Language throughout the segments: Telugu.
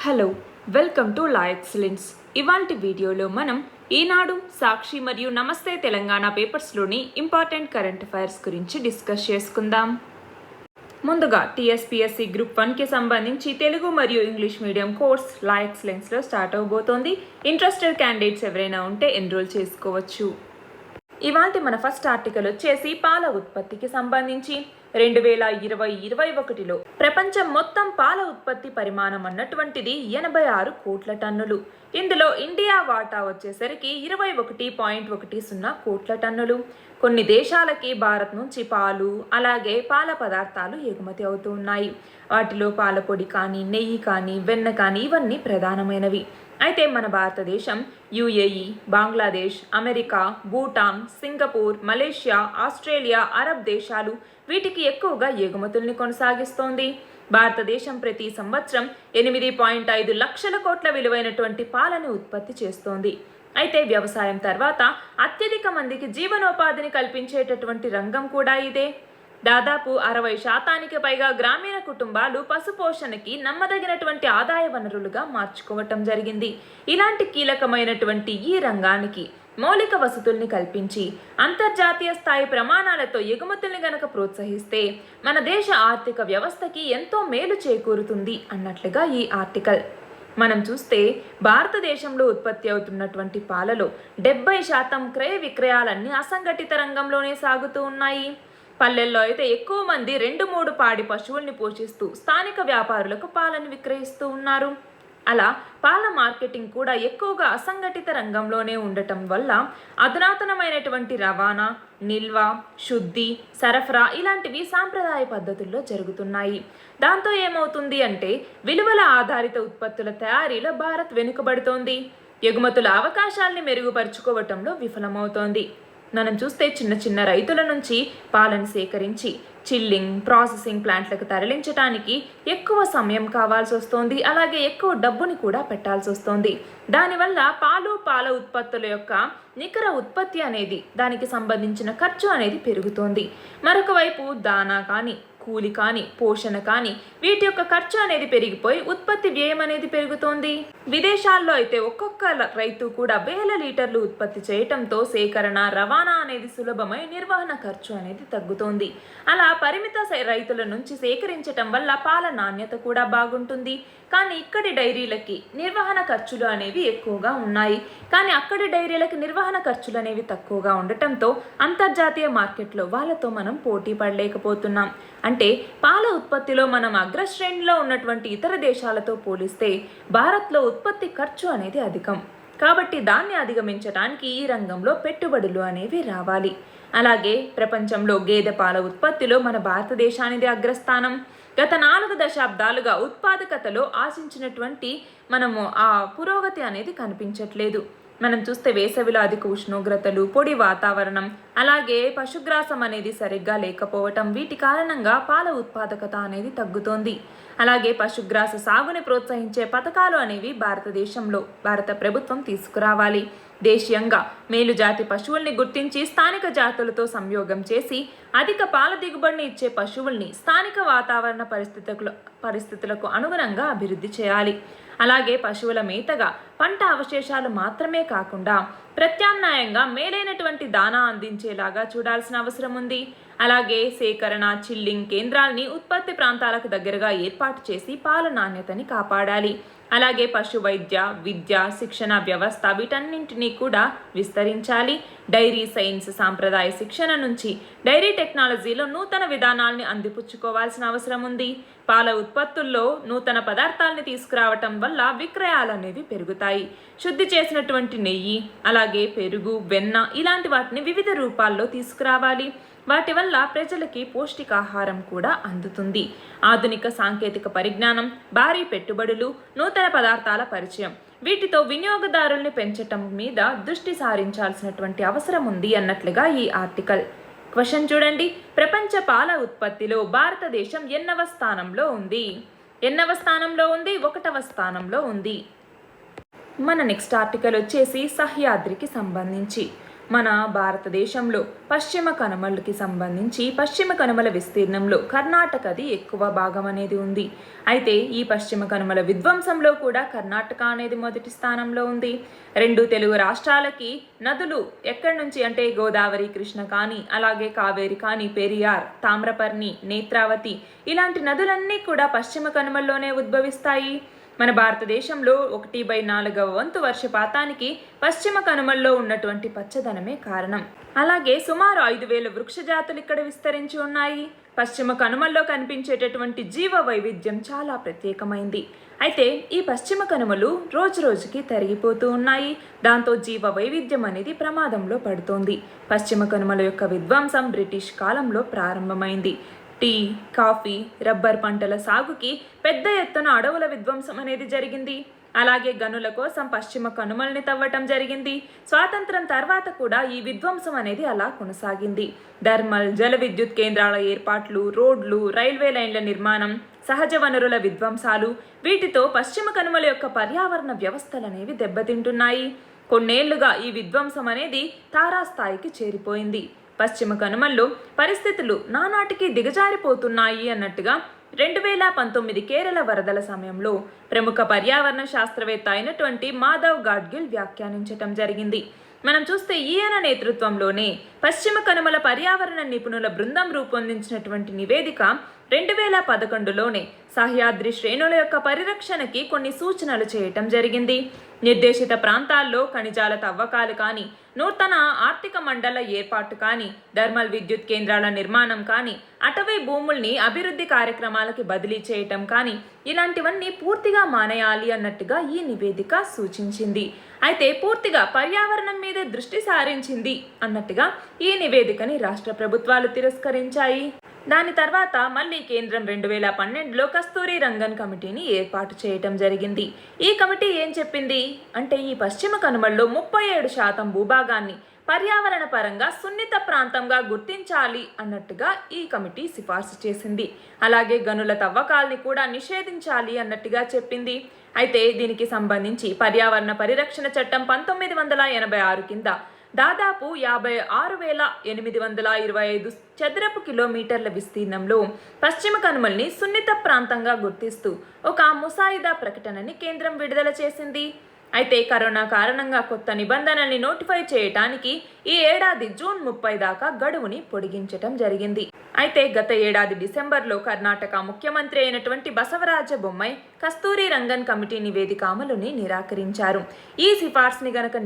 Hello, welcome to law excellence. ఇవాల్టి వీడియోలో మనం ఈనాడు, సాక్షి మరియు నమస్తే తెలంగాణ పేపర్స్లోని ఇంపార్టెంట్ కరెంట్ అఫైర్స్ గురించి డిస్కస్ చేసుకుందాం. ముందుగా టీఎస్పీఎస్సీ గ్రూప్ 1కి సంబంధించి తెలుగు మరియు ఇంగ్లీష్ మీడియం కోర్స్ లా ఎక్సలెన్స్లో స్టార్ట్ అవబోతోంది. ఇంట్రెస్టెడ్ క్యాండిడేట్స్ ఎవరైనా ఉంటే ఎన్రోల్ చేసుకోవచ్చు. ఇవాల్టి మన ఫస్ట్ ఆర్టికల్ వచ్చేసి పాల ఉత్పత్తికి సంబంధించి 2020-21లో ప్రపంచం మొత్తం పాల ఉత్పత్తి పరిమాణం అన్నటువంటిది 86 కోట్ల టన్నులు. ఇందులో ఇండియా వాటా వచ్చేసరికి 21.10 కోట్ల టన్నులు. కొన్ని దేశాలకి భారత్ నుంచి పాలు అలాగే పాల పదార్థాలు ఎగుమతి అవుతూ ఉన్నాయి. వాటిలో పాల పొడి కానీ, నెయ్యి కానీ, వెన్న కానీ ఇవన్నీ ప్రధానమైనవి. అయితే మన భారతదేశం UAE, Bangladesh, America, Bhutan, Singapore, Malaysia, Australia, Arab దేశాలు వీటికి ఎక్కువగా ఎగుమతుల్ని కొనసాగిస్తోంది. భారతదేశం ప్రతి సంవత్సరం 8.5 లక్షల కోట్ల విలువైనటువంటి పాలను ఉత్పత్తి చేస్తోంది. అయితే వ్యవసాయం తర్వాత అత్యధిక మందికి జీవనోపాధిని కల్పించేటటువంటి రంగం కూడా ఇదే. దాదాపు 60% పైగా గ్రామీణ కుటుంబాలు పశుపోషణకి నమ్మదగినటువంటి ఆదాయ వనరులుగా మార్చుకోవటం జరిగింది. ఇలాంటి కీలకమైనటువంటి ఈ రంగానికి మౌలిక వసతుల్ని కల్పించి అంతర్జాతీయ స్థాయి ప్రమాణాలతో ఎగుమతుల్ని గనక ప్రోత్సహిస్తే మన దేశ ఆర్థిక వ్యవస్థకి ఎంతో మేలు చేకూరుతుంది అన్నట్లుగా ఈ ఆర్టికల్. మనం చూస్తే భారతదేశంలో ఉత్పత్తి అవుతున్నటువంటి పాలలో 70% క్రయ విక్రయాలన్నీ అసంఘటిత రంగంలోనే సాగుతూ ఉన్నాయి. పల్లెల్లో అయితే ఎక్కువ మంది 2-3 పాడి పశువుల్ని పోషిస్తూ స్థానిక వ్యాపారులకు పాలను విక్రయిస్తూ ఉన్నారు. అలా పాల మార్కెటింగ్ కూడా ఎక్కువగా అసంఘటిత రంగంలోనే ఉండటం వల్ల అధునాతనమైనటువంటి రవాణా, నిల్వ, శుద్ధి, సరఫరా ఇలాంటివి సాంప్రదాయ పద్ధతుల్లో జరుగుతున్నాయి. దాంతో ఏమవుతుంది అంటే విలువల ఆధారిత ఉత్పత్తుల తయారీలో భారత్ వెనుకబడుతోంది. ఎగుమతుల అవకాశాల్ని మెరుగుపరుచుకోవటంలో విఫలమవుతోంది. మనం చూస్తే చిన్న చిన్న రైతుల నుంచి పాలను సేకరించి చిల్లింగ్, ప్రాసెసింగ్ ప్లాంట్లకు తరలించడానికి ఎక్కువ సమయం కావాల్సి వస్తోంది. అలాగే ఎక్కువ డబ్బుని కూడా పెట్టాల్సి వస్తోంది. దానివల్ల పాల ఉత్పత్తుల యొక్క నికర ఉత్పత్తి అనేది, దానికి సంబంధించిన ఖర్చు అనేది పెరుగుతోంది. మరొక వైపు దానా కానీ, కూలి కానీ, పోషణ కానీ వీటి యొక్క ఖర్చు అనేది పెరిగిపోయి ఉత్పత్తి వ్యయం అనేది పెరుగుతోంది. విదేశాల్లో అయితే ఒక్కొక్క రైతు కూడా వేల లీటర్లు ఉత్పత్తి చేయటంతో సేకరణ, రవాణా అనేది సులభమై నిర్వహణ ఖర్చు అనేది తగ్గుతోంది. అలా పరిమిత రైతుల నుంచి సేకరించటం వల్ల పాల నాణ్యత కూడా బాగుంటుంది. కానీ ఇక్కడి డైరీలకి నిర్వహణ ఖర్చులు అనేవి ఎక్కువగా ఉన్నాయి. కానీ అక్కడి డైరీలకి నిర్వహణ ఖర్చులు అనేవి తక్కువగా ఉండటంతో అంతర్జాతీయ మార్కెట్లో వాళ్ళతో మనం పోటీ పడలేకపోతున్నాం. అంటే పాల ఉత్పత్తిలో మనం అగ్రశ్రేణిలో ఉన్నటువంటి ఇతర దేశాలతో పోలిస్తే భారత్లో ఉత్పత్తి ఖర్చు అనేది అధికం. కాబట్టి దాన్ని అధిగమించడానికి ఈ రంగంలో పెట్టుబడులు అనేవి రావాలి. అలాగే ప్రపంచంలో గేదె పాల ఉత్పత్తిలో మన భారతదేశానిది అగ్రస్థానం. గత 4 దశాబ్దాలుగా ఉత్పాదకతలో ఆశించినటువంటి మనము ఆ పురోగతి అనేది కనిపించట్లేదు. మనం చూస్తే వేసవిలో అధిక ఉష్ణోగ్రతలు, పొడి వాతావరణం, అలాగే పశుగ్రాసం అనేది సరిగ్గా లేకపోవటం వీటి కారణంగా పాల ఉత్పాదకత అనేది తగ్గుతోంది. అలాగే పశుగ్రాస సాగుని ప్రోత్సహించే పథకాలు అనేవి భారతదేశంలో భారత ప్రభుత్వం తీసుకురావాలి. దేశీయంగా మేలుజాతి పశువుల్ని గుర్తించి స్థానిక జాతులతో సంయోగం చేసి అధిక పాల దిగుబడిని ఇచ్చే పశువుల్ని స్థానిక వాతావరణ పరిస్థితులకు అనుగుణంగా అభివృద్ధి చేయాలి. అలాగే పశువుల మేతగా పంట అవశేషాలు మాత్రమే కాకుండా ప్రత్యామ్నాయంగా మేలైనటువంటి దానా అందించేలాగా చూడాల్సిన అవసరం ఉంది. అలాగే సేకరణ, చిల్లింగ్ కేంద్రాల్ని ఉత్పత్తి ప్రాంతాలకు దగ్గరగా ఏర్పాటు చేసి పాల నాణ్యతని కాపాడాలి. అలాగే పశు వైద్య, విద్య, శిక్షణ వ్యవస్థ వీటన్నింటినీ కూడా విస్తరించాలి. డైరీ సైన్స్, సాంప్రదాయ శిక్షణ నుంచి డైరీ టెక్నాలజీలో నూతన విధానాల్ని అందిపుచ్చుకోవాల్సిన అవసరం ఉంది. పాల ఉత్పత్తుల్లో నూతన పదార్థాలని తీసుకురావటం వల్ల విక్రయాలు అనేవి పెరుగుతాయి. శుద్ధి చేసినటువంటి నెయ్యి, అలాగే పెరుగు, వెన్న ఇలాంటి వాటిని వివిధ రూపాల్లో తీసుకురావాలి. వాటి వల్ల ప్రజలకి పౌష్టికాహారం కూడా అందుతుంది. ఆధునిక సాంకేతిక పరిజ్ఞానం, భారీ పెట్టుబడులు, నూతన పదార్థాల పరిచయం వీటితో వినియోగదారుల్ని పెంచటం మీద దృష్టి సారించాల్సినటువంటి అవసరం ఉంది అన్నట్లుగా ఈ ఆర్టికల్. క్వశ్చన్ చూడండి, ప్రపంచ పాల ఉత్పత్తిలో భారతదేశం ఎన్నవ స్థానంలో ఉంది? 1వ స్థానంలో ఉంది. మన నెక్స్ట్ ఆర్టికల్ వచ్చేసి సహ్యాద్రికి సంబంధించి మన భారతదేశంలో పశ్చిమ కనుమలకి సంబంధించి పశ్చిమ కనుమల విస్తీర్ణంలో కర్ణాటకది ఎక్కువ భాగం అనేది ఉంది. అయితే ఈ పశ్చిమ కనుమల విధ్వంసంలో కూడా కర్ణాటక అనేది మొదటి స్థానంలో ఉంది. రెండు తెలుగు రాష్ట్రాలకి నదులు ఎక్కడి నుంచి అంటే గోదావరి, కృష్ణ కానీ అలాగే కావేరి కానీ, పెరియార్, తామ్రపర్ణి, నేత్రావతి ఇలాంటి నదులన్నీ కూడా పశ్చిమ కనుమల్లోనే ఉద్భవిస్తాయి. మన భారతదేశంలో 1/4 వంతు వర్షపాతానికి పశ్చిమ కనుమల్లో ఉన్నటువంటి పచ్చదనమే కారణం. అలాగే సుమారు 5,000 వృక్ష జాతులు ఇక్కడ విస్తరించి ఉన్నాయి. పశ్చిమ కనుమల్లో కనిపించేటటువంటి జీవ వైవిధ్యం చాలా ప్రత్యేకమైంది. అయితే ఈ పశ్చిమ కనుమలు రోజు రోజుకి తరిగిపోతూ ఉన్నాయి. దాంతో జీవ వైవిధ్యం అనేది ప్రమాదంలో పడుతోంది. పశ్చిమ కనుమల యొక్క విధ్వంసం బ్రిటిష్ కాలంలో ప్రారంభమైంది. టీ, కాఫీ, రబ్బర్ పంటల సాగుకి పెద్ద ఎత్తున అడవుల విధ్వంసం అనేది జరిగింది. అలాగే గనుల కోసం పశ్చిమ కనుమల్ని తవ్వటం జరిగింది. స్వాతంత్రం తర్వాత కూడా ఈ విధ్వంసం అనేది అలా కొనసాగింది. థర్మల్, జల విద్యుత్ కేంద్రాల ఏర్పాట్లు, రోడ్లు, రైల్వే లైన్ల నిర్మాణం, సహజ వనరుల విధ్వంసాలు వీటితో పశ్చిమ కనుమల యొక్క పర్యావరణ వ్యవస్థలనేవి దెబ్బతింటున్నాయి. కొన్నేళ్లుగా ఈ విధ్వంసం అనేది తారాస్థాయికి చేరిపోయింది. పశ్చిమ కనుమల్లో పరిస్థితులు నానాటికి దిగజారిపోతున్నాయి అన్నట్టుగా 2019 కేరళ వరదల సమయంలో ప్రముఖ పర్యావరణ శాస్త్రవేత్త అయినటువంటి మాధవ్ గాడ్గిల్ వ్యాఖ్యానించటం జరిగింది. మనం చూస్తే ఈయన నేతృత్వంలోనే పశ్చిమ కనుమల పర్యావరణ నిపుణుల బృందం రూపొందించినటువంటి నివేదిక 2011లోనే సహ్యాద్రి శ్రేణుల యొక్క పరిరక్షణకి కొన్ని సూచనలు చేయటం జరిగింది. నిర్దేశిత ప్రాంతాల్లో ఖనిజాల తవ్వకాలు కానీ, నూతన ఆర్థిక మండల ఏర్పాటు కానీ, థర్మల్ విద్యుత్ కేంద్రాల నిర్మాణం కానీ, అటవీ భూముల్ని అభివృద్ధి కార్యక్రమాలకి బదిలీ చేయటం కానీ ఇలాంటివన్నీ పూర్తిగా మానేయాలి అన్నట్టుగా ఈ నివేదిక సూచించింది. అయితే పూర్తిగా పర్యావరణం మీదే దృష్టి సారించింది అన్నట్టుగా ఈ నివేదికని రాష్ట్ర ప్రభుత్వాలు తిరస్కరించాయి. దాని తర్వాత మళ్ళీ కేంద్రం 2012లో కస్తూరి రంగన్ కమిటీని ఏర్పాటు చేయటం జరిగింది. ఈ కమిటీ ఏం చెప్పింది అంటే ఈ పశ్చిమ కనుమల్లో 37% భూభాగాన్ని పర్యావరణ పరంగా సున్నిత ప్రాంతంగా గుర్తించాలి అన్నట్టుగా ఈ కమిటీ సిఫార్సు చేసింది. అలాగే గనుల తవ్వకాల్ని కూడా నిషేధించాలి అన్నట్టుగా చెప్పింది. అయితే దీనికి సంబంధించి పర్యావరణ పరిరక్షణ చట్టం 1986 కింద దాదాపు 56,825 చదరపు కిలోమీటర్ల విస్తీర్ణంలో పశ్చిమ కనుమల్ని సున్నిత ప్రాంతంగా గుర్తిస్తూ ఒక ముసాయిదా ప్రకటనని కేంద్రం విడుదల చేసింది. అయితే కరోనా కారణంగా కొత్త నిబంధనల్ని నోటిఫై చేయటానికి ఈ ఏడాది జూన్ 30 దాకా గడువుని పొడిగించటం జరిగింది. అయితే గత ఏడాది డిసెంబర్లో కర్ణాటక ముఖ్యమంత్రి అయినటువంటి బసవరాజ బొమ్మాయి కస్తూరి రంగన్ కమిటీ నివేదిక అమలుని నిరాకరించారు. ఈ సిఫార్సుని గనక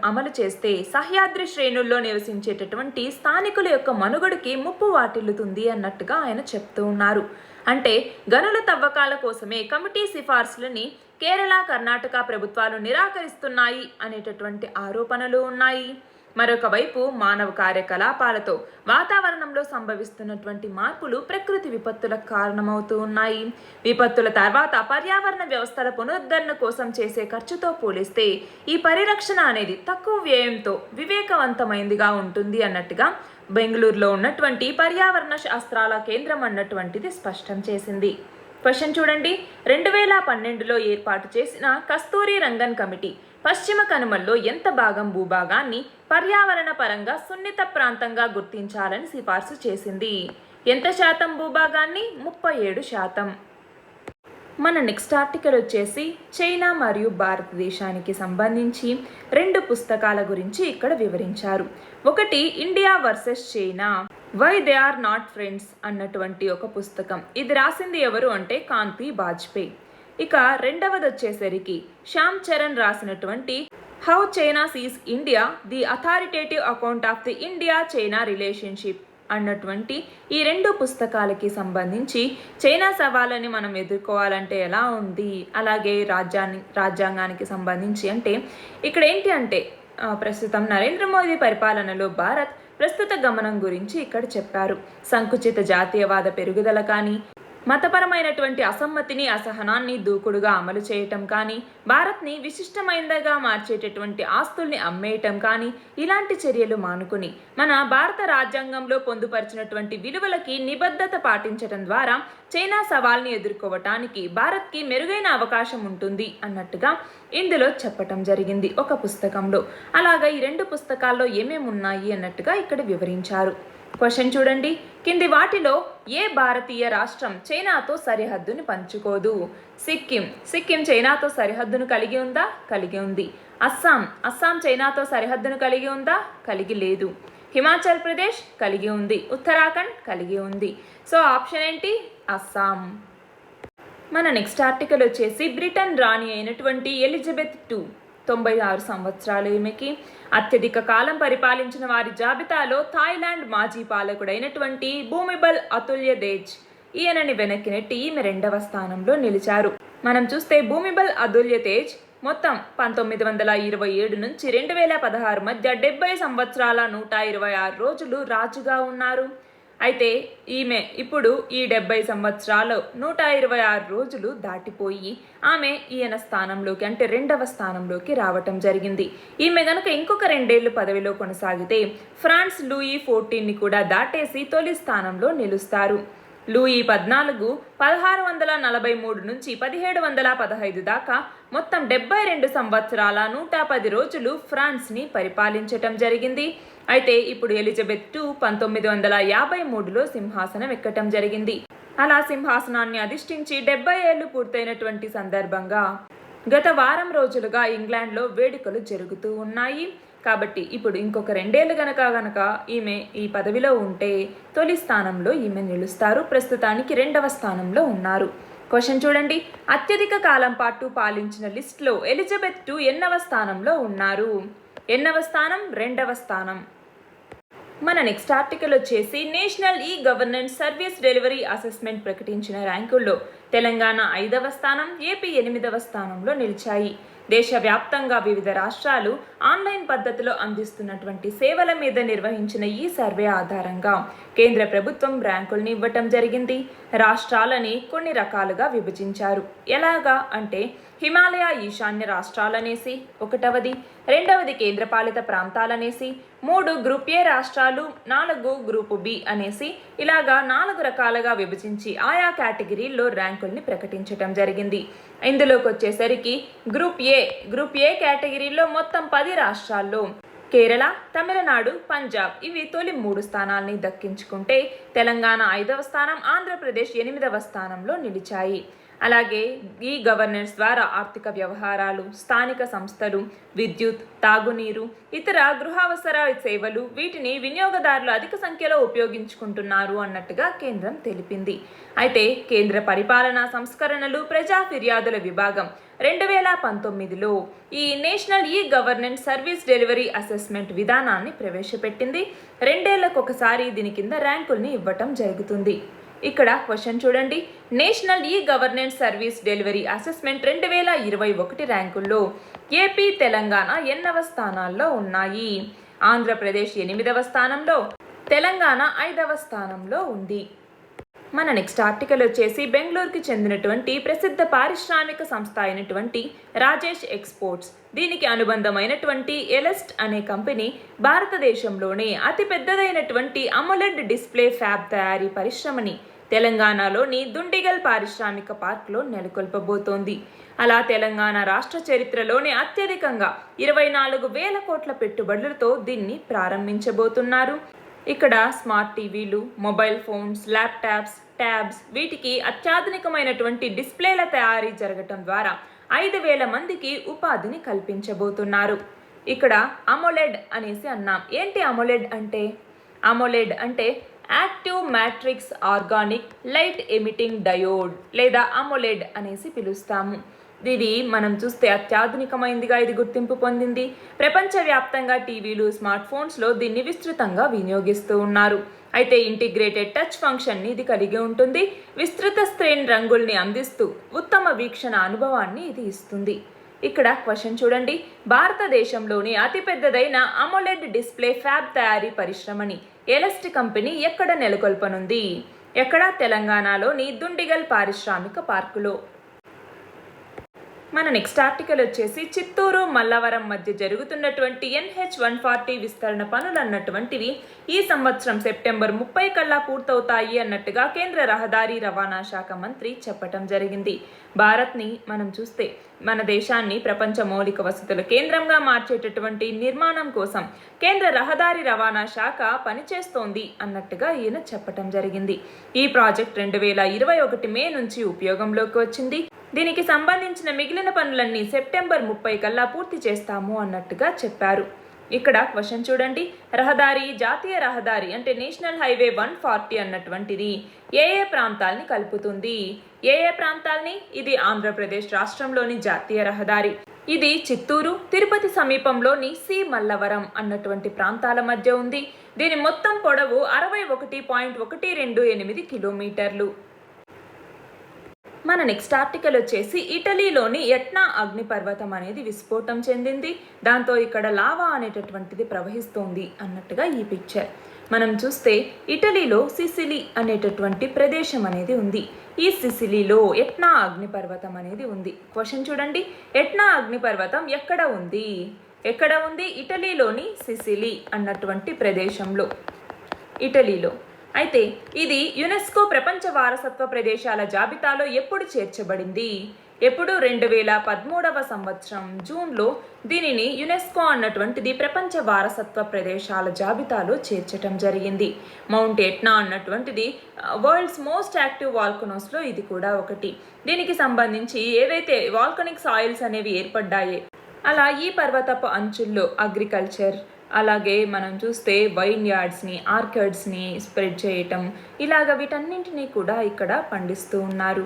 అమలు చేస్తే సహ్యాద్రి శ్రేణుల్లో నివసించేటటువంటి స్థానికుల యొక్క మనుగడకి ముప్పు వాటిల్లుతుంది అన్నట్టుగా ఆయన చెప్తూ ఉన్నారు. అంటే గనుల తవ్వకాల కోసమే కమిటీ సిఫార్సులని కేరళ, కర్ణాటక ప్రభుత్వాలు నిరాకరిస్తున్నాయి అనేటటువంటి ఆరోపణలు ఉన్నాయి. మరొక వైపు మానవ కార్యకలాపాలతో వాతావరణంలో సంభవిస్తున్నటువంటి మార్పులు ప్రకృతి విపత్తులకు కారణమవుతూ ఉన్నాయి. విపత్తుల తర్వాత పర్యావరణ వ్యవస్థల పునరుద్ధరణ కోసం చేసే ఖర్చుతో పోలిస్తే ఈ పరిరక్షణ అనేది తక్కువ వ్యయంతో వివేకవంతమైనదిగా ఉంటుంది అన్నట్టుగా బెంగళూరులో ఉన్నటువంటి పర్యావరణ శాస్త్రాల కేంద్రం అన్నటువంటిది స్పష్టం చేసింది. క్వశ్చన్ చూడండి, 2012లో ఏర్పాటు చేసిన కస్తూరి రంగన్ కమిటీ పశ్చిమ కనుమల్లో ఎంత భాగం భూభాగాన్ని పర్యావరణ పరంగా సున్నిత ప్రాంతంగా గుర్తించాలని సిఫార్సు చేసింది? ఎంత శాతం భూభాగాన్ని? 37%. మన నెక్స్ట్ ఆర్టికల్ వచ్చేసి చైనా మరియు భారతదేశానికి సంబంధించి 2 పుస్తకాల గురించి ఇక్కడ వివరించారు. ఒకటి India versus China, why they are not friends అన్నటువంటి ఒక పుస్తకం. ఇది రాసింది ఎవరు అంటే కాంతి వాజ్పేయి. ఇక రెండవది వచ్చేసరికి శ్యామ్ చరణ్ రాసినటువంటి how China sees India, the authoritative account of the India China relationship అన్నటువంటి ఈ 2 పుస్తకాలకి సంబంధించి చైనా సవాళ్ళని మనం ఎదుర్కోవాలంటే ఎలా ఉంది, అలాగే రాజ్యాంగానికి సంబంధించి అంటే ఇక్కడ ఏంటి అంటే ప్రస్తుతం నరేంద్ర మోదీ పరిపాలనలో భారత్ ప్రస్తుత గమనం గురించి ఇక్కడ చెప్పారు. సంకుచిత జాతీయవాద పెరుగుదల కానీ, మతపరమైనటువంటి అసమ్మతిని అసహనాన్ని దూకుడుగా అమలు చేయటం కానీ, భారత్ని విశిష్టమైనదిగా మార్చేటటువంటి ఆస్తుల్ని అమ్మేయటం కానీ, ఇలాంటి చర్యలు మానుకుని మన భారత రాజ్యాంగంలో పొందుపరిచినటువంటి విలువలకి నిబద్ధత పాటించడం ద్వారా చైనా సవాల్ని ఎదుర్కోవటానికి భారత్కి మెరుగైన అవకాశం ఉంటుంది అన్నట్టుగా ఇందులో చెప్పటం జరిగింది ఒక పుస్తకంలో. అలాగా ఈ 2 పుస్తకాల్లో ఏమేమి ఉన్నాయి అన్నట్టుగా ఇక్కడ వివరించారు. క్వశ్చన్ చూడండి, కింది వాటిలో ఏ భారతీయ రాష్ట్రం చైనాతో సరిహద్దుని పంచుకోదు? సిక్కిం చైనాతో సరిహద్దును కలిగి ఉందా? కలిగి ఉంది. అస్సాం చైనాతో సరిహద్దును కలిగి ఉందా? కలిగి లేదు. హిమాచల్ ప్రదేశ్ కలిగి ఉంది. ఉత్తరాఖండ్ కలిగి ఉంది. సో ఆప్షన్ ఏంటి? అస్సాం. మన నెక్స్ట్ ఆర్టికల్ వచ్చేసి బ్రిటన్ రాణి అయినటువంటి ఎలిజబెత్ II 96 సంవత్సరాలు ఈమెకి. అత్యధిక కాలం పరిపాలించిన వారి జాబితాలో థాయిలాండ్ మాజీ పాలకుడైనటువంటి భూమిబల్ అతుల్యదేజ్ ఈయనని వెనక్కి నెట్టి ఈమె 2వ స్థానంలో నిలిచారు. మనం చూస్తే భూమిబల్ అతుల్యదేజ్ మొత్తం 1927 నుంచి 2016 మధ్య 70 సంవత్సరాల 126 రోజులు రాజుగా ఉన్నారు. అయితే ఈమె ఇప్పుడు ఈ 70 సంవత్సరాలు 126 రోజులు దాటిపోయి ఆమె ఈయన స్థానంలోకి అంటే 2వ స్థానంలోకి రావటం జరిగింది. ఈమె గనుక ఇంకొక 2 ఏళ్లు పదవిలో కొనసాగితే ఫ్రాన్స్ లూయి 14ని కూడా దాటేసి తొలి స్థానంలో నిలుస్తారు. లూయి 14 1643 నుంచి 1715 దాకా మొత్తం 72 సంవత్సరాల 110 రోజులు ఫ్రాన్స్ని పరిపాలించటం జరిగింది. అయితే ఇప్పుడు ఎలిజబెత్ II 1953లో సింహాసనం ఎక్కటం జరిగింది. అలా సింహాసనాన్ని అధిష్ఠించి 70 ఏళ్లు పూర్తయినటువంటి సందర్భంగా గత వారం రోజులుగా ఇంగ్లాండ్లో వేడుకలు జరుగుతూ ఉన్నాయి. కాబట్టి ఇప్పుడు ఇంకొక 2 ఏళ్ళు గనక ఈమె ఈ పదవిలో ఉంటే తొలి స్థానంలో ఈమె నిలుస్తారు. ప్రస్తుతానికి 2వ స్థానంలో ఉన్నారు. క్వశ్చన్ చూడండి, అత్యధిక కాలం పాటు పాలించిన లిస్టులో ఎలిజబెత్ II ఎన్నవ స్థానంలో ఉన్నారు? ఎన్నవ స్థానం? 2వ స్థానం. మన నెక్స్ట్ ఆర్టికల్ వచ్చేసి national governance service delivery assessment ప్రకటించిన ర్యాంకుల్లో తెలంగాణ 5వ స్థానం, ఏపీ 8వ స్థానంలో నిలిచాయి. దేశవ్యాప్తంగా వివిధ రాష్ట్రాలు ఆన్లైన్ పద్ధతిలో అందిస్తున్నటువంటి సేవల మీద నిర్వహించిన ఈ సర్వే ఆధారంగా కేంద్ర ప్రభుత్వం ర్యాంకుల్ని ఇవ్వటం జరిగింది. రాష్ట్రాలని కొన్ని రకాలుగా విభజించారు. ఎలాగా అంటే హిమాలయ ఈశాన్య రాష్ట్రాలనేసి 1వది, 2వది కేంద్రపాలిత ప్రాంతాలనేసి, 3 గ్రూప్ ఏ రాష్ట్రాలు, 4 గ్రూపు బి అనేసి ఇలాగా 4 రకాలుగా విభజించి ఆయా కేటగిరీల్లో ర్యాంకుల్ని ప్రకటించటం జరిగింది. ఇందులోకి వచ్చేసరికి గ్రూప్ ఏ కేటగిరీలో మొత్తం 10 రాష్ట్రాల్లో కేరళ, తమిళనాడు, పంజాబ్ ఇవి తొలి 3 స్థానాల్ని దక్కించుకుంటే తెలంగాణ 5వ స్థానం, ఆంధ్రప్రదేశ్ 8వ స్థానంలో నిలిచాయి. అలాగే ఈ గవర్నెన్స్ ద్వారా ఆర్థిక వ్యవహారాలు, స్థానిక సంస్థలు, విద్యుత్, తాగునీరు, ఇతర గృహావసర సేవలు వీటిని వినియోగదారులు అధిక సంఖ్యలో ఉపయోగించుకుంటున్నారు అన్నట్టుగా కేంద్రం తెలిపింది. అయితే కేంద్ర పరిపాలనా సంస్కరణలు, ప్రజా ఫిర్యాదుల విభాగం 2019లో ఈ national governance service delivery assessment విధానాన్ని ప్రవేశపెట్టింది. 2 ఏళ్లకొకసారి దీని కింద ర్యాంకుల్ని ఇవ్వటం జరుగుతుంది. ఇక్కడ క్వశ్చన్ చూడండి, national governance service delivery assessment 2021 ర్యాంకుల్లో ఏపీ, తెలంగాణ ఎన్నవ స్థానాల్లో ఉన్నాయి? ఆంధ్రప్రదేశ్ 8వ స్థానంలో, తెలంగాణ 5వ స్థానంలో ఉంది. మన నెక్స్ట్ ఆర్టికల్ వచ్చేసి బెంగళూరుకి చెందినటువంటి ప్రసిద్ధ పారిశ్రామిక సంస్థ అయినటువంటి రాజేష్ ఎక్స్పోర్ట్స్ దీనికి అనుబంధమైనటువంటి ఎలెస్ట్ అనే కంపెనీ భారతదేశంలోనే అతిపెద్దదైనటువంటి అమోలెడ్ డిస్ప్లే ఫ్యాబ్ తయారీ పరిశ్రమని తెలంగాణలోని దుండిగల్ పారిశ్రామిక పార్క్లో నెలకొల్పబోతోంది. అలా తెలంగాణ రాష్ట్ర చరిత్రలోనే అత్యధికంగా 24,000 కోట్ల పెట్టుబడులతో దీన్ని ప్రారంభించబోతున్నారు. ఇక్కడ స్మార్ట్ టీవీలు, మొబైల్ ఫోన్స్, ల్యాప్టాప్స్, ట్యాబ్స్ వీటికి అత్యాధునికమైనటువంటి డిస్ప్లేల తయారీ జరగటం ద్వారా 5,000 మందికి ఉపాధిని కల్పించబోతున్నారు. ఇక్కడ అమోలెడ్ అనేసి అన్నాం. ఏంటి అమోలెడ్ అంటే? అమోలెడ్ అంటే active matrix organic light emitting diode లేదా అమోలెడ్ అనేసి పిలుస్తాము. ఇది మనం చూస్తే అత్యాధునికమైనదిగా ఇది గుర్తింపు పొందింది. ప్రపంచవ్యాప్తంగా టీవీలు, స్మార్ట్ ఫోన్స్లో దీన్ని విస్తృతంగా వినియోగిస్తూ ఉన్నారు. అయితే ఇంటిగ్రేటెడ్ టచ్ ఫంక్షన్ని ఇది కలిగి ఉంటుంది. విస్తృత స్క్రీన్ రంగుల్ని అందిస్తూ ఉత్తమ వీక్షణ అనుభవాన్ని ఇది ఇస్తుంది. ఇక్కడ క్వశ్చన్ చూడండి, భారతదేశంలోని అతిపెద్దదైన అమోలెడ్ డిస్ప్లే ఫ్యాబ్ తయారీ పరిశ్రమని ఎలెస్ట్ కంపెనీ ఎక్కడ నెలకొల్పనుంది? ఎక్కడ? తెలంగాణలోని దుండిగల్ పారిశ్రామిక పార్కులో. మన నెక్స్ట్ ఆర్టికల్ వచ్చేసి చిత్తూరు మల్లవరం మధ్య జరుగుతున్నటువంటి NH-140 విస్తరణ పనులు అన్నటువంటివి ఈ సంవత్సరం సెప్టెంబర్ 30 కల్లా పూర్తవుతాయి అన్నట్టుగా కేంద్ర రహదారి రవాణా శాఖ మంత్రి చెప్పటం జరిగింది. భారత్ని మనం చూస్తే మన దేశాన్ని ప్రపంచ మౌలిక వసతుల కేంద్రంగా మార్చేటటువంటి నిర్మాణం కోసం కేంద్ర రహదారి రవాణా శాఖ పనిచేస్తోంది అన్నట్టుగా ఈయన చెప్పటం జరిగింది. ఈ ప్రాజెక్ట్ 2021 మే నుంచి ఉపయోగంలోకి వచ్చింది. దీనికి సంబంధించిన మిగిలిన పనులన్నీ సెప్టెంబర్ 30 కల్లా పూర్తి చేస్తాము అన్నట్టుగా చెప్పారు. ఇక్కడ క్వశ్చన్ చూడండి, జాతీయ రహదారి అంటే నేషనల్ హైవే 140 అన్నటువంటిది ఏ ప్రాంతాలని కలుపుతుంది? ఏ ప్రాంతాలని? ఇది ఆంధ్రప్రదేశ్ రాష్ట్రంలోని జాతీయ రహదారి. ఇది చిత్తూరు, తిరుపతి సమీపంలోని సి మల్లవరం అన్నటువంటి ప్రాంతాల మధ్య ఉంది. దీని మొత్తం పొడవు 61.128 కిలోమీటర్లు. మన నెక్స్ట్ ఆర్టికల్ వచ్చేసి ఇటలీలోని ఎట్నా అగ్నిపర్వతం అనేది విస్ఫోటం చెందింది. దాంతో ఇక్కడ లావా అనేటటువంటిది ప్రవహిస్తోంది అన్నట్టుగా ఈ పిక్చర్. మనం చూస్తే ఇటలీలో సిసిలీ అనేటటువంటి ప్రదేశం అనేది ఉంది. ఈ సిసిలీలో ఎట్నా అగ్నిపర్వతం అనేది ఉంది. క్వశ్చన్ చూడండి, ఎట్నా అగ్నిపర్వతం ఎక్కడ ఉంది? ఎక్కడ ఉంది? ఇటలీలోని సిసిలీ అన్నటువంటి ప్రదేశంలో, ఇటలీలో. అయితే ఇది యునెస్కో ప్రపంచ వారసత్వ ప్రదేశాల జాబితాలో ఎప్పుడు చేర్చబడింది? ఎప్పుడు? 2013 సంవత్సరం జూన్లో దీనిని యునెస్కో అన్నటువంటిది ప్రపంచ వారసత్వ ప్రదేశాల జాబితాలో చేర్చటం జరిగింది. మౌంట్ ఎట్నా అన్నటువంటిది వరల్డ్స్ మోస్ట్ యాక్టివ్ వాల్కనోస్లో ఇది కూడా ఒకటి. దీనికి సంబంధించి ఏవైతే వాల్కనిక్ సాయిల్స్ అనేవి ఏర్పడ్డాయి, అలా ఈ పర్వతపు అంచుల్లో అగ్రికల్చర్, అలాగే మనం చూస్తే వైన్ యార్డ్స్ని, ఆర్కిడ్స్ని స్ప్రెడ్ చేయటం, ఇలాగ వీటన్నింటినీ కూడా ఇక్కడ పండిస్తూ ఉన్నారు.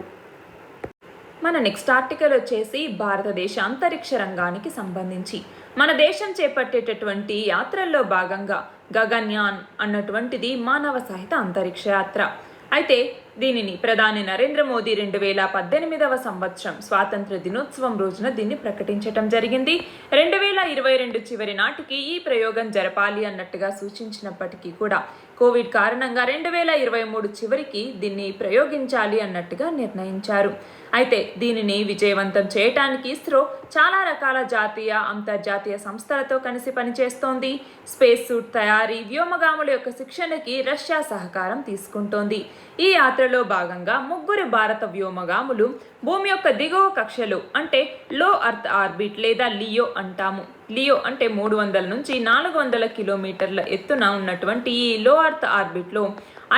మన నెక్స్ట్ ఆర్టికల్ వచ్చేసి భారతదేశ అంతరిక్ష రంగానికి సంబంధించి మన దేశం చేపట్టేటటువంటి యాత్రల్లో భాగంగా గగన్యాన్ అన్నటువంటిది మానవ సహిత అంతరిక్ష యాత్ర. అయితే దీనిని ప్రధాని నరేంద్ర మోదీ 2018 సంవత్సరం స్వాతంత్ర దినోత్సవం రోజున దీన్ని ప్రకటించటం జరిగింది. 2022 చివరి నాటికి ఈ ప్రయోగం జరపాలి అన్నట్టుగా సూచించినప్పటికీ కూడా కోవిడ్ కారణంగా 2023 చివరికి దీన్ని ప్రయోగించాలి అన్నట్టుగా నిర్ణయించారు. అయితే దీనిని విజయవంతం చేయటానికి ఇస్రో చాలా రకాల జాతీయ, అంతర్జాతీయ సంస్థలతో కలిసి పనిచేస్తోంది. స్పేస్ సూట్ తయారీ, వ్యోమగాముల యొక్క శిక్షణకి రష్యా సహకారం తీసుకుంటోంది. ఈ యాత్రలో భాగంగా 3 భారత వ్యోమగాములు భూమి యొక్క దిగువ కక్షలో అంటే లో అర్త్ ఆర్బిట్ లేదా లియో అంటాము. లియో అంటే 300 నుంచి 400 కిలోమీటర్ల ఎత్తున ఉన్నటువంటి ఈ లో అర్త్ ఆర్బిట్లో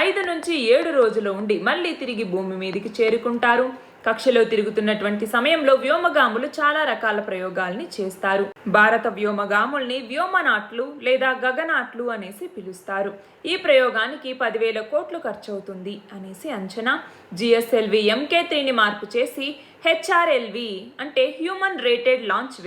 5 నుంచి 7 రోజులు ఉండి మళ్ళీ తిరిగి భూమి మీదకి చేరుకుంటారు. కక్షలో తిరుగుతున్నటువంటి సమయంలో వ్యోమగాములు చాలా రకాల ప్రయోగాల్ని చేస్తారు. భారత వ్యోమగాముల్ని వ్యోమనాట్లు లేదా గగనాట్లు అనేసి పిలుస్తారు. ఈ ప్రయోగానికి 10,000 కోట్లు ఖర్చు అవుతుంది అనేసి అంచనా. GSLV MK3ని మార్పు చేసి HRLV అంటే హ్యూమన్ రేటెడ్ లాంచ్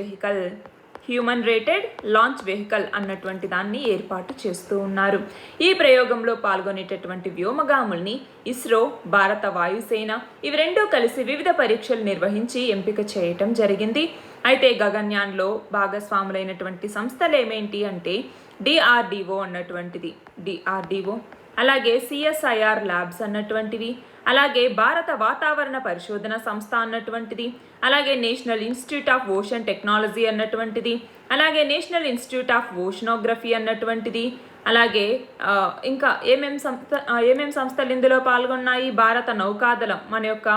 వెహికల్ అన్నటువంటి దాన్ని ఏర్పాటు చేస్తూ ఉన్నారు. ఈ ప్రయోగంలో పాల్గొనేటటువంటి వ్యోమగాముల్ని ఇస్రో, భారత వాయుసేన ఇవి రెండూ కలిసి వివిధ పరీక్షలు నిర్వహించి ఎంపిక చేయటం జరిగింది. అయితే గగన్యాన్లో భాగస్వాములైనటువంటి సంస్థలు ఏమేంటి అంటే DRDO అన్నటువంటిది, DRDO, అలాగే CSIR ల్యాబ్స్ అన్నటువంటివి, అలాగే భారత వాతావరణ పరిశోధన సంస్థ అన్నటువంటిది, అలాగే national institute of ocean technology అన్నటువంటిది, అలాగే నేషనల్ ఇన్స్టిట్యూట్ ఆఫ్ ఓషనోగ్రఫీ అన్నటువంటిది, అలాగే ఇంకా ఏమేం సంస్థలు ఇందులో పాల్గొన్నాయి? భారత నౌకాదళం, మన యొక్క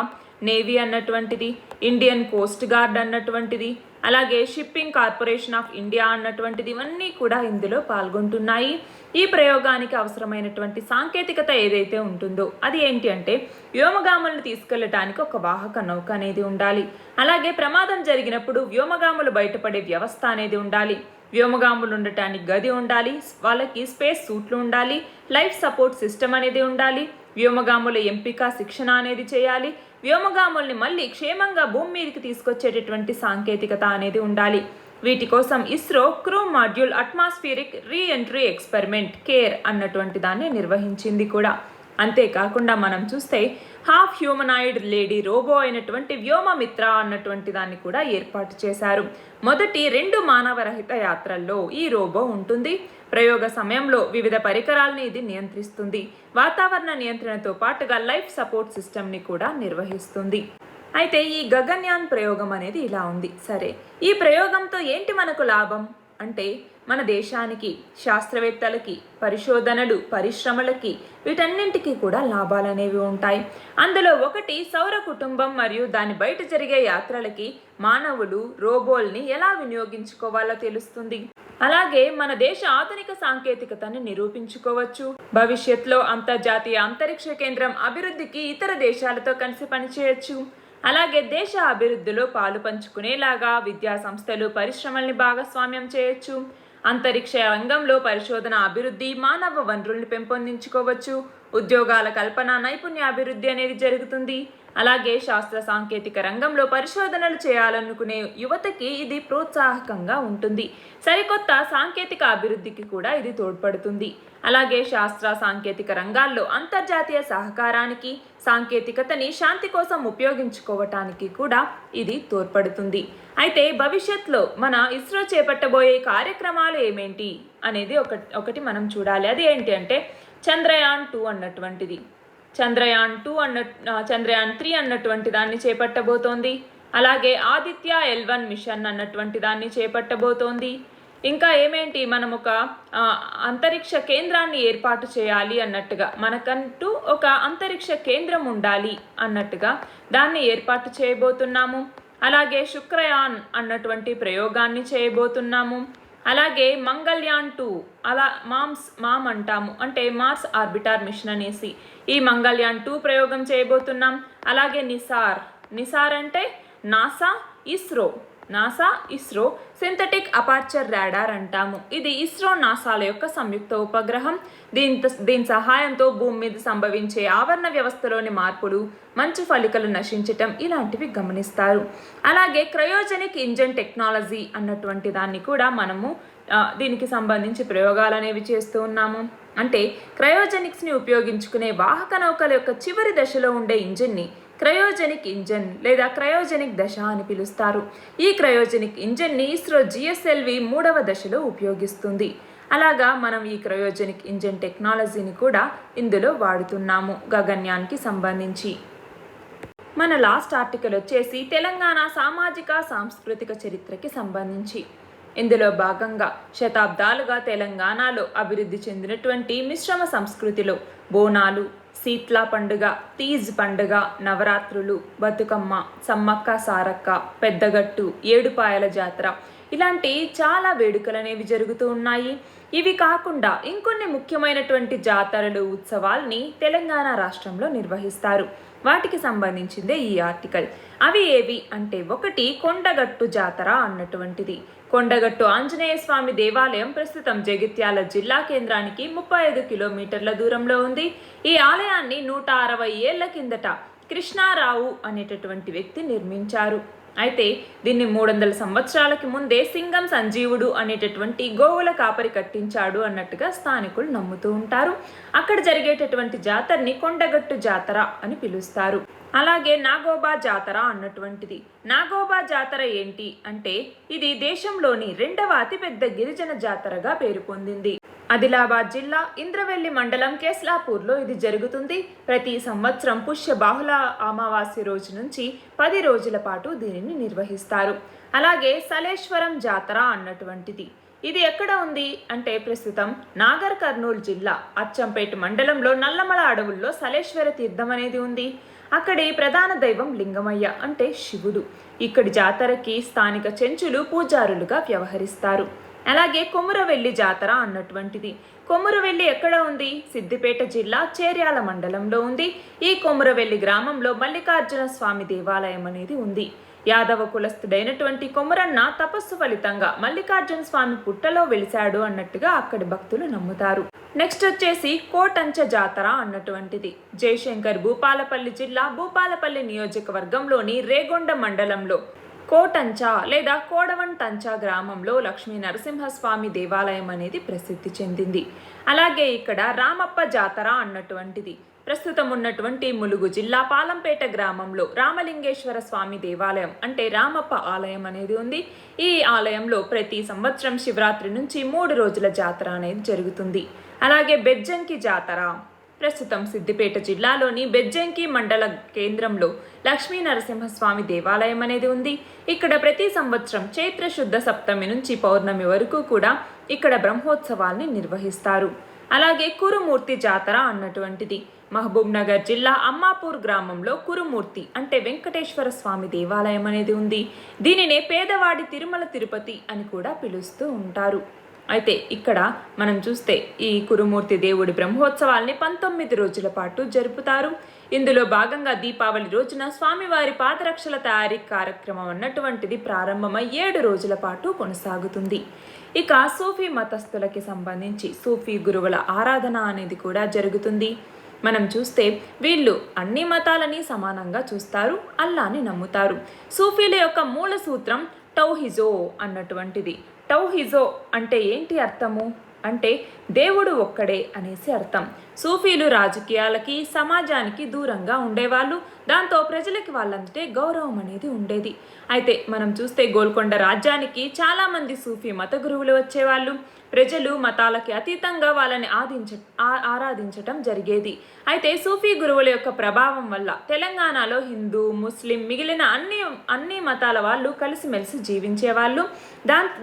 నేవీ అన్నటువంటిది, ఇండియన్ కోస్ట్ గార్డ్ అన్నటువంటిది, అలాగే షిప్పింగ్ కార్పొరేషన్ ఆఫ్ ఇండియా అన్నటువంటిది, ఇవన్నీ కూడా ఇందులో పాల్గొంటున్నాయి. ఈ ప్రయోగానికి అవసరమైనటువంటి సాంకేతికత ఏదైతే ఉంటుందో అది ఏంటి అంటే వ్యోమగాములను తీసుకెళ్లడానికి ఒక వాహక నౌక అనేది ఉండాలి. అలాగే ప్రమాదం జరిగినప్పుడు వ్యోమగాములు బయటపడే వ్యవస్థ అనేది ఉండాలి. వ్యోమగాములు ఉండటానికి గది ఉండాలి, వాళ్ళకి స్పేస్ సూట్లు ఉండాలి, లైఫ్ సపోర్ట్ సిస్టమ్ అనేది ఉండాలి, వ్యోమగాముల ఎంపిక, శిక్షణ అనేది చేయాలి, వ్యోమగాముల్ని మళ్ళీ క్షేమంగా భూమి మీదకి తీసుకొచ్చేటటువంటి సాంకేతికత అనేది ఉండాలి. వీటి కోసం ISRO crew module atmospheric re entry experiment care అన్నటువంటి దాన్ని నిర్వహించింది కూడా. అంతేకాకుండా మనం చూస్తే హాఫ్ హ్యూమనాయిడ్ లేడీ రోబో అయినటువంటి వ్యోమమిత్ర అన్నటువంటి దాన్ని కూడా ఏర్పాటు చేశారు. మొదటి 2 మానవరహిత యాత్రల్లో ఈ రోబో ఉంటుంది. ప్రయోగ సమయంలో వివిధ పరికరాలను ఇది నియంత్రిస్తుంది. వాతావరణ నియంత్రణతో పాటుగా లైఫ్ సపోర్ట్ సిస్టమ్ని కూడా నిర్వహిస్తుంది. అయితే ఈ గగన్యాన్ ప్రయోగం అనేది ఇలా ఉంది. సరే, ఈ ప్రయోగంతో ఏంటి మనకు లాభం అంటే, మన దేశానికి, శాస్త్రవేత్తలకి, పరిశోధనలు, పరిశ్రమలకి, వీటన్నింటికి కూడా లాభాలనేవి ఉంటాయి. అందులో ఒకటి, సౌర కుటుంబం మరియు దాని బయట జరిగే యాత్రలకి మానవులు రోబోల్ని ఎలా వినియోగించుకోవాలో తెలుస్తుంది. అలాగే మన దేశ ఆధునిక సాంకేతికతను నిరూపించుకోవచ్చు. భవిష్యత్తులో అంతర్జాతీయ అంతరిక్ష కేంద్రం అభివృద్ధికి ఇతర దేశాలతో కలిసి పనిచేయచ్చు. అలాగే దేశ అభివృద్ధిలో పాలు పంచుకునేలాగా విద్యా సంస్థలు, పరిశ్రమల్ని భాగస్వామ్యం చేయొచ్చు. అంతరిక్ష రంగంలో పరిశోధన, అభివృద్ధి, మానవ వనరుల్ని పెంపొందించుకోవచ్చు. ఉద్యోగాల కల్పన, నైపుణ్యాభివృద్ధి అనేది జరుగుతుంది. అలాగే శాస్త్ర సాంకేతిక రంగంలో పరిశోధనలు చేయాలనుకునే యువతకి ఇది ప్రోత్సాహకంగా ఉంటుంది. సరికొత్త సాంకేతిక అభివృద్ధికి కూడా ఇది తోడ్పడుతుంది. అలాగే శాస్త్ర సాంకేతిక రంగాల్లో అంతర్జాతీయ సహకారానికి, సాంకేతికతని శాంతి కోసం ఉపయోగించుకోవటానికి కూడా ఇది తోడ్పడుతుంది. అయితే భవిష్యత్తులో మన ఇస్రో చేపట్టబోయే కార్యక్రమాలు ఏమేంటి అనేది ఒకటి మనం చూడాలి. అది ఏంటి అంటే చంద్రయాన్ 2 అన్నటువంటిది, చంద్రయాన్ 3 అన్నటువంటి దాన్ని చేపట్టబోతోంది. అలాగే ఆదిత్య L1 మిషన్ అన్నటువంటి దాన్ని చేపట్టబోతోంది. ఇంకా ఏమేంటి, మనం ఒక అంతరిక్ష కేంద్రాన్ని ఏర్పాటు చేయాలి అన్నట్టుగా, మనకంటూ ఒక అంతరిక్ష కేంద్రం ఉండాలి అన్నట్టుగా దాన్ని ఏర్పాటు చేయబోతున్నాము. అలాగే శుక్రయాన్ అన్నటువంటి ప్రయోగాన్ని చేయబోతున్నాము. అలాగే మంగళ్యాన్ 2, అలా మామ్ అంటాము, అంటే మార్స్ ఆర్బిటార్ మిషన్ అనేసి ఈ మంగళ్యాన్ 2 ప్రయోగం చేయబోతున్నాం. అలాగే నిసార్ అంటే NASA ISRO synthetic aperture radar అంటాము. ఇది ఇస్రో నాసాల యొక్క సంయుక్త ఉపగ్రహం. దీని సహాయంతో భూమి మీద సంభవించే ఆవరణ వ్యవస్థలోని మార్పులు, మంచు ఫలికలు నశించటం ఇలాంటివి గమనిస్తారు. అలాగే క్రయోజెనిక్ ఇంజన్ టెక్నాలజీ అన్నటువంటి దాన్ని కూడా మనము దీనికి సంబంధించి ప్రయోగాలు అనేవి చేస్తూ ఉన్నాము. అంటే క్రయోజెనిక్స్ని ఉపయోగించుకునే వాహక నౌకల యొక్క చివరి దశలో ఉండే ఇంజిన్ని క్రయోజెనిక్ ఇంజన్ లేదా క్రయోజెనిక్ దశ అని పిలుస్తారు. ఈ క్రయోజెనిక్ ఇంజన్ని ఇస్రో GSLV 3వ దశలో ఉపయోగిస్తుంది. అలాగా మనం ఈ క్రయోజెనిక్ ఇంజన్ టెక్నాలజీని కూడా ఇందులో వాడుతున్నాము గగన్యాన్కి సంబంధించి. మన లాస్ట్ ఆర్టికల్ వచ్చేసి తెలంగాణ సామాజిక సాంస్కృతిక చరిత్రకి సంబంధించి. ఇందులో భాగంగా శతాబ్దాలుగా తెలంగాణలో అభివృద్ధి చెందినటువంటి మిశ్రమ సంస్కృతిలో బోనాలు, శీత్లా పండుగ, తీజ్ పండుగ, నవరాత్రులు, బతుకమ్మ, సమ్మక్క సారక్క, పెద్దగట్టు, ఏడుపాయల జాతర ఇలాంటి చాలా వేడుకలు అనేవి జరుగుతూ ఉన్నాయి. ఇవి కాకుండా ఇంకొన్ని ముఖ్యమైనటువంటి జాతరలు, ఉత్సవాల్ని తెలంగాణ రాష్ట్రంలో నిర్వహిస్తారు. వాటికి సంబంధించిందే ఈ ఆర్టికల్. అవి ఏవి అంటే, ఒకటి కొండగట్టు జాతర అన్నటువంటిది. కొండగట్టు ఆంజనేయ స్వామి దేవాలయం ప్రస్తుతం జగిత్యాల జిల్లా కేంద్రానికి 35 కిలోమీటర్ల దూరంలో ఉంది. ఈ ఆలయాన్ని 160 ఏళ్ల కిందట కృష్ణారావు అనేటటువంటి వ్యక్తి నిర్మించారు. అయితే దీన్ని 300 సంవత్సరాలకి ముందే సింగం సంజీవుడు అనేటటువంటి గోవుల కాపరి కట్టించాడు అన్నట్టుగా స్థానికులు నమ్ముతూ ఉంటారు. అక్కడ జరిగేటటువంటి జాతరని కొండగట్టు జాతర అని పిలుస్తారు. అలాగే నాగోబా జాతర అన్నటువంటిది. నాగోబా జాతర ఏంటి అంటే, ఇది దేశంలోని 2వ అతిపెద్ద గిరిజన జాతరగా పేరు పొందింది. ఆదిలాబాద్ జిల్లా ఇంద్రవెల్లి మండలం కేస్లాపూర్లో ఇది జరుగుతుంది. ప్రతి సంవత్సరం పుష్య బాహుళ అమావాస్య రోజు నుంచి 10 రోజుల పాటు దీనిని నిర్వహిస్తారు. అలాగే సలేశ్వరం జాతర అన్నటువంటిది. ఇది ఎక్కడ ఉంది అంటే, ప్రస్తుతం నాగర్ కర్నూలు జిల్లా అచ్చంపేట మండలంలో నల్లమల అడవుల్లో సలేశ్వర తీర్థం అనేది ఉంది. అక్కడి ప్రధాన దైవం లింగమయ్య అంటే శివుడు. ఇక్కడి జాతరకి స్థానిక చెంచులు పూజారులుగా వ్యవహరిస్తారు. అలాగే కొమురవెల్లి జాతర అన్నటువంటిది. కొమురవెల్లి ఎక్కడ ఉంది? సిద్దిపేట జిల్లా చేర్యాల మండలంలో ఉంది. ఈ కొమురవెల్లి గ్రామంలో మల్లికార్జున స్వామి దేవాలయం అనేది ఉంది. యాదవ కులస్థుడైనటువంటి కొమురన్న తపస్సు ఫలితంగా మల్లికార్జున స్వామి పుట్టలో వెలిశాడు అన్నట్టుగా అక్కడి భక్తులు నమ్ముతారు. నెక్స్ట్ వచ్చేసి కోటంచ జాతర అన్నటువంటిది. జయశంకర్ భూపాలపల్లి జిల్లా భూపాలపల్లి నియోజకవర్గంలోని రేగొండ మండలంలో కోటంచ లేదా కోడవంటంచ గ్రామంలో లక్ష్మీ నరసింహస్వామి దేవాలయం అనేది ప్రసిద్ధి చెందింది. అలాగే ఇక్కడ రామప్ప జాతర అన్నటువంటిది. ప్రస్తుతం ఉన్నటువంటి ములుగు జిల్లా పాలంపేట గ్రామంలో రామలింగేశ్వర స్వామి దేవాలయం అంటే రామప్ప ఆలయం అనేది ఉంది. ఈ ఆలయంలో ప్రతి సంవత్సరం శివరాత్రి నుంచి 3 రోజుల జాతర అనేది జరుగుతుంది. అలాగే బెజ్జంకి జాతర ప్రస్తుతం సిద్దిపేట జిల్లాలోని బెజ్జంకి మండల కేంద్రంలో లక్ష్మీ నరసింహస్వామి దేవాలయం అనేది ఉంది. ఇక్కడ ప్రతి సంవత్సరం చైత్ర శుద్ధ సప్తమి నుంచి పౌర్ణమి వరకు కూడా ఇక్కడ బ్రహ్మోత్సవాల్ని నిర్వహిస్తారు. అలాగే కురుమూర్తి జాతర అన్నటువంటిది మహబూబ్ నగర్ జిల్లా అమ్మాపూర్ గ్రామంలో కురుమూర్తి అంటే వెంకటేశ్వర స్వామి దేవాలయం అనేది ఉంది. దీనినే పేదవాడి తిరుమల తిరుపతి అని కూడా పిలుస్తూ ఉంటారు. అయితే ఇక్కడ మనం చూస్తే ఈ కురుమూర్తి దేవుడి బ్రహ్మోత్సవాల్ని 19 రోజుల పాటు జరుపుతారు. ఇందులో భాగంగా దీపావళి రోజున స్వామివారి పాదరక్షల తయారీ కార్యక్రమం అన్నటువంటిది ప్రారంభమై 7 రోజుల పాటు కొనసాగుతుంది. ఇక సూఫీ మతస్థులకి సంబంధించి సూఫీ గురువుల ఆరాధన అనేది కూడా జరుగుతుంది. మనం చూస్తే వీళ్ళు అన్ని మతాలని సమానంగా చూస్తారు, అల్లాని నమ్ముతారు. సూఫీల యొక్క మూల సూత్రం టౌహిజో అన్నటువంటిది. టౌహిజో అంటే ఏంటి అర్థము అంటే దేవుడు ఒక్కడే అనేసి అర్థం. సూఫీలు రాజకీయాలకి సమాజానికి దూరంగా ఉండేవాళ్ళు. దాంతో ప్రజలకి వాళ్ళంటే గౌరవం అనేది ఉండేది. అయితే మనం చూస్తే గోల్కొండ రాజ్యానికి చాలామంది సూఫీ మత గురువులు వచ్చేవాళ్ళు. ప్రజలు మతాలకి అతీతంగా వాళ్ళని ఆరాధించటం జరిగేది. అయితే సూఫీ గురువుల యొక్క ప్రభావం వల్ల తెలంగాణలో హిందూ, ముస్లిం మిగిలిన అన్ని మతాల వాళ్ళు కలిసిమెలిసి జీవించేవాళ్ళు.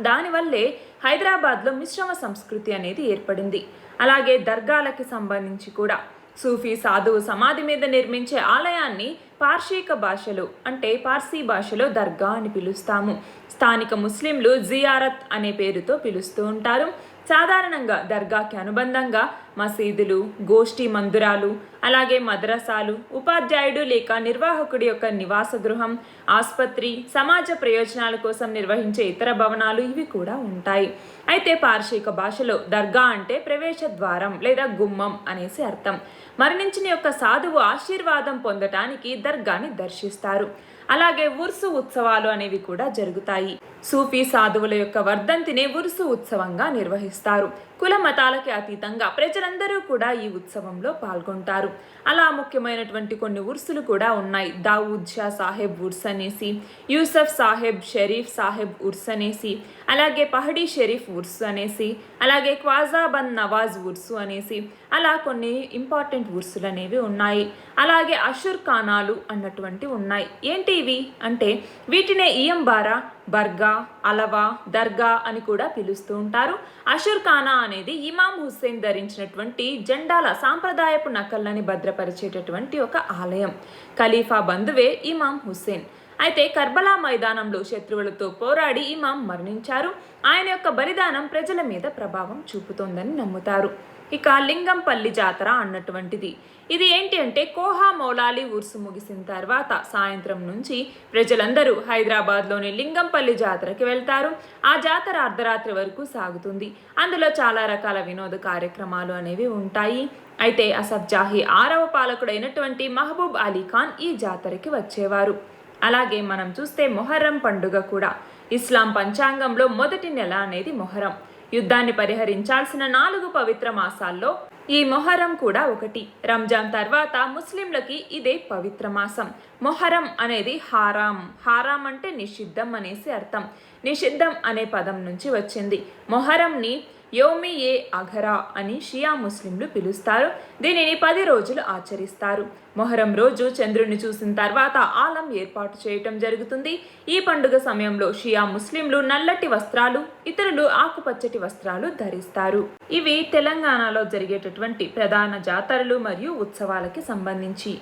దానివల్లే హైదరాబాద్లో మిశ్రమ సంస్కృతి అనేది ఏర్పడింది. అలాగే దర్గాలకి సంబంధించి కూడా సూఫీ సాధువు సమాధి మీద నిర్మించే ఆలయాన్ని పార్షిక భాషలో అంటే పార్సీ భాషలో దర్గా అని పిలుస్తాము. స్థానిక ముస్లింలు జియారత్ అనే పేరుతో పిలుస్తూ ఉంటారు. సాధారణంగా దర్గాకి అనుబంధంగా మసీదులు, గోష్ఠీ మందిరాలు, అలాగే మద్రసాలు, ఉపాధ్యాయుడు లేక నిర్వాహకుడి యొక్క నివాస గృహం, ఆసుపత్రి, సమాజ ప్రయోజనాల కోసం నిర్వహించే ఇతర భవనాలు ఇవి కూడా ఉంటాయి. అయితే పార్షిక భాషలో దర్గా అంటే ప్రవేశ ద్వారం లేదా గుమ్మం అనేసి అర్థం. మరణించిన యొక్క సాధువు ఆశీర్వాదం పొందటానికి దర్గాని దర్శిస్తారు. అలాగే ఉర్సు ఉత్సవాలు అనేవి కూడా జరుగుతాయి. సూఫీ సాధువుల యొక్క వర్ధంతిని ఉర్సు ఉత్సవంగా నిర్వహిస్తారు. కుల మతాలకి అతీతంగా ప్రజలందరూ కూడా ఈ ఉత్సవంలో పాల్గొంటారు. అలా ముఖ్యమైనటువంటి కొన్ని ఉర్సులు కూడా ఉన్నాయి. దావూద్ షా సాహెబ్ ఉర్స్ అనేసి, యూసఫ్ సాహెబ్ షరీఫ్ సాహెబ్ ఉర్స్ అనేసి, అలాగే పహడీ షరీఫ్ ఉర్స్ అనేసి, అలాగే ఖ్వాజా బన్ నవాజ్ ఉర్సు అనేసి, అలా కొన్ని ఇంపార్టెంట్ ఉర్సులు అనేవి ఉన్నాయి. అలాగే అషుర్ ఖానాలు అన్నటువంటి ఉన్నాయి. ఏంటి ఇవి అంటే వీటినే ఇయంబారా, బర్గా, అలవా, దర్గా అని కూడా పిలుస్తూ ఉంటారు. అషుర్ ఖానా అనేది ఇమాం హుస్సేన్ ధరించినటువంటి జెండాల సాంప్రదాయపు నకళ్ళని భద్రపరిచేటటువంటి ఒక ఆలయం. ఖలీఫా బంధువే ఇమాం హుస్సేన్. అయితే కర్బలా మైదానంలో శత్రువులతో పోరాడి ఇమాం మరణించారు. ఆయన యొక్క బలిదానం ప్రజల మీద ప్రభావం చూపుతోందని నమ్ముతారు. ఇక లింగంపల్లి జాతర అన్నటువంటిది ఇది ఏంటి అంటే కోహా మౌలాలి ఉర్సు ముగిసిన తర్వాత సాయంత్రం నుంచి ప్రజలందరూ హైదరాబాద్లోని లింగంపల్లి జాతరకి వెళ్తారు. ఆ జాతర అర్ధరాత్రి వరకు సాగుతుంది. అందులో చాలా రకాల వినోద కార్యక్రమాలు అనేవి ఉంటాయి. అయితే అసఫ్ జాహీ 6వ పాలకుడైనటువంటి మహబూబ్ అలీ ఖాన్ ఈ జాతరకి వచ్చేవారు. అలాగే మనం చూస్తే మొహర్రం పండుగ కూడా ఇస్లాం పంచాంగంలో మొదటి నెల అనేది మొహరం. యుద్ధాన్ని పరిహరించాల్సిన 4 పవిత్ర మాసాల్లో ఈ మొహరం కూడా ఒకటి. రంజాన్ తర్వాత ముస్లింలకి ఇదే పవిత్ర మాసం. మొహరం అనేది హారాం అంటే నిషిద్ధం అనేసి అర్థం. నిషిద్ధం అనే పదం నుంచి వచ్చింది. మొహరంని యోమి ఏ అఘరా అని షియా ముస్లింలు పిలుస్తారు. దీనిని 10 రోజులు ఆచరిస్తారు. మొహరం రోజు చంద్రుడిని చూసిన తర్వాత ఆలం ఏర్పాటు చేయటం జరుగుతుంది. ఈ పండుగ సమయంలో షియా ముస్లింలు నల్లటి వస్త్రాలు, ఇతరులు ఆకుపచ్చటి వస్త్రాలు ధరిస్తారు. ఇవి తెలంగాణలో జరిగేటటువంటి ప్రధాన జాతరలు మరియు ఉత్సవాలకి సంబంధించి.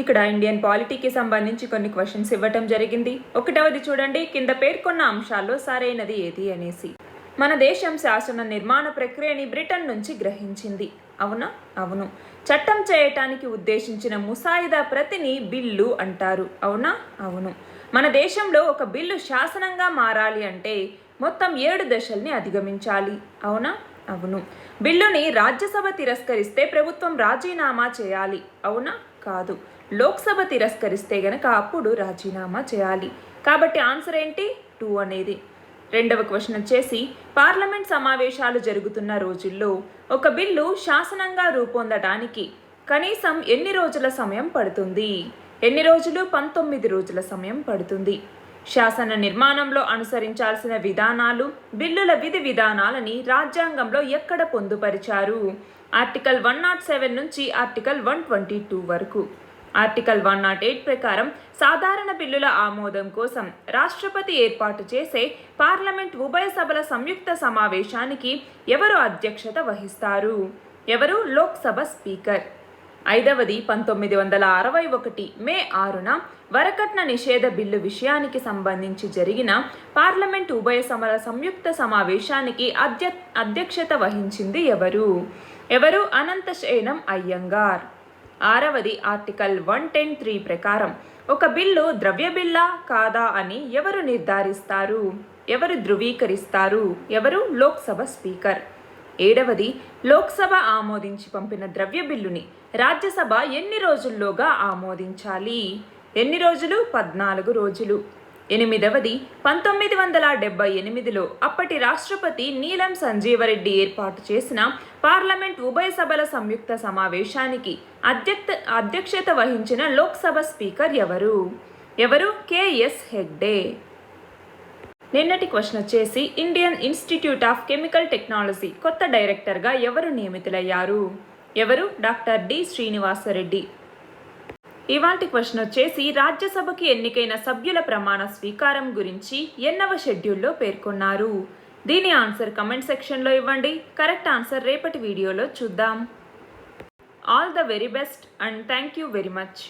ఇక్కడ ఇండియన్ పాలిటీకి సంబంధించి కొన్ని క్వశ్చన్స్ ఇవ్వటం జరిగింది. 1వది చూడండి, కింద పేర్కొన్న అంశాల్లో సరైనది ఏది అనేసి. మన దేశం శాసన నిర్మాణ ప్రక్రియని బ్రిటన్ నుంచి గ్రహించింది. అవునా? అవును. చట్టం చేయటానికి ఉద్దేశించిన ముసాయిదా ప్రతిని బిల్లు అంటారు. అవునా? అవును. మన దేశంలో ఒక బిల్లు శాసనంగా మారాలి అంటే మొత్తం 7 దశల్ని అధిగమించాలి. అవునా? అవును. బిల్లుని రాజ్యసభ తిరస్కరిస్తే ప్రభుత్వం రాజీనామా చేయాలి. అవునా? కాదు. లోక్సభ తిరస్కరిస్తే గనక అప్పుడు రాజీనామా చేయాలి. కాబట్టి ఆన్సర్ ఏంటి? 2 అనేది. 2వ క్వశ్చన్ వచ్చేసి పార్లమెంట్ సమావేశాలు జరుగుతున్న రోజుల్లో ఒక బిల్లు శాసనంగా రూపొందడానికి కనీసం ఎన్ని రోజుల సమయం పడుతుంది? ఎన్ని రోజులు? 19 రోజుల సమయం పడుతుంది. శాసన నిర్మాణంలో అనుసరించాల్సిన విధానాలు, బిల్లుల విధి విధానాలని రాజ్యాంగంలో ఎక్కడ పొందుపరిచారు? ఆర్టికల్ 107 నుంచి ఆర్టికల్ 122 వరకు. ఆర్టికల్ 108 ప్రకారం సాధారణ బిల్లుల ఆమోదం కోసం రాష్ట్రపతి ఏర్పాటు చేసే పార్లమెంట్ ఉభయ సభల సంయుక్త సమావేశానికి ఎవరు అధ్యక్షత వహిస్తారు? ఎవరు? లోక్సభ స్పీకర్. 5వది 1961 మే 6న వరకట్న నిషేధ బిల్లు విషయానికి సంబంధించి జరిగిన పార్లమెంట్ ఉభయ సభల సంయుక్త సమావేశానికి అధ్యక్షత వహించింది ఎవరు? ఎవరు? అనంతశయనం అయ్యంగార్. 6వది ఆర్టికల్ 110(3) ప్రకారం ఒక బిల్లు ద్రవ్య బిల్లా కాదా అని ఎవరు నిర్ధారిస్తారు? ఎవరు ధృవీకరిస్తారు? ఎవరు? లోక్సభ స్పీకర్. 7వది లోక్సభ ఆమోదించి పంపిన ద్రవ్య బిల్లుని రాజ్యసభ ఎన్ని రోజుల్లోగా ఆమోదించాలి? ఎన్ని రోజులు? 14 రోజులు. 8వది 1978లో అప్పటి రాష్ట్రపతి నీలం సంజీవరెడ్డి ఏర్పాటు చేసిన పార్లమెంట్ ఉభయ సభల సంయుక్త సమావేశానికి అధ్యక్షత వహించిన లోక్సభ స్పీకర్ ఎవరు? ఎవరు? కేఎస్ హెగ్డే. నిన్నటి క్వశ్చన్ వచ్చేసి Indian Institute of Chemical Technology కొత్త డైరెక్టర్గా ఎవరు నియమితులయ్యారు? ఎవరు? Doctor D Srinivasa Reddy. ఇవాల్టి క్వశ్చన్ వచ్చేసి రాజ్యసభకి ఎన్నికైన సభ్యుల ప్రమాణ స్వీకారం గురించి ఎన్నవ షెడ్యూల్లో పేర్కొన్నారు? దీని ఆన్సర్ కమెంట్ సెక్షన్లో ఇవ్వండి. కరెక్ట్ ఆన్సర్ రేపటి వీడియోలో చూద్దాం. All the very best and thank you very much.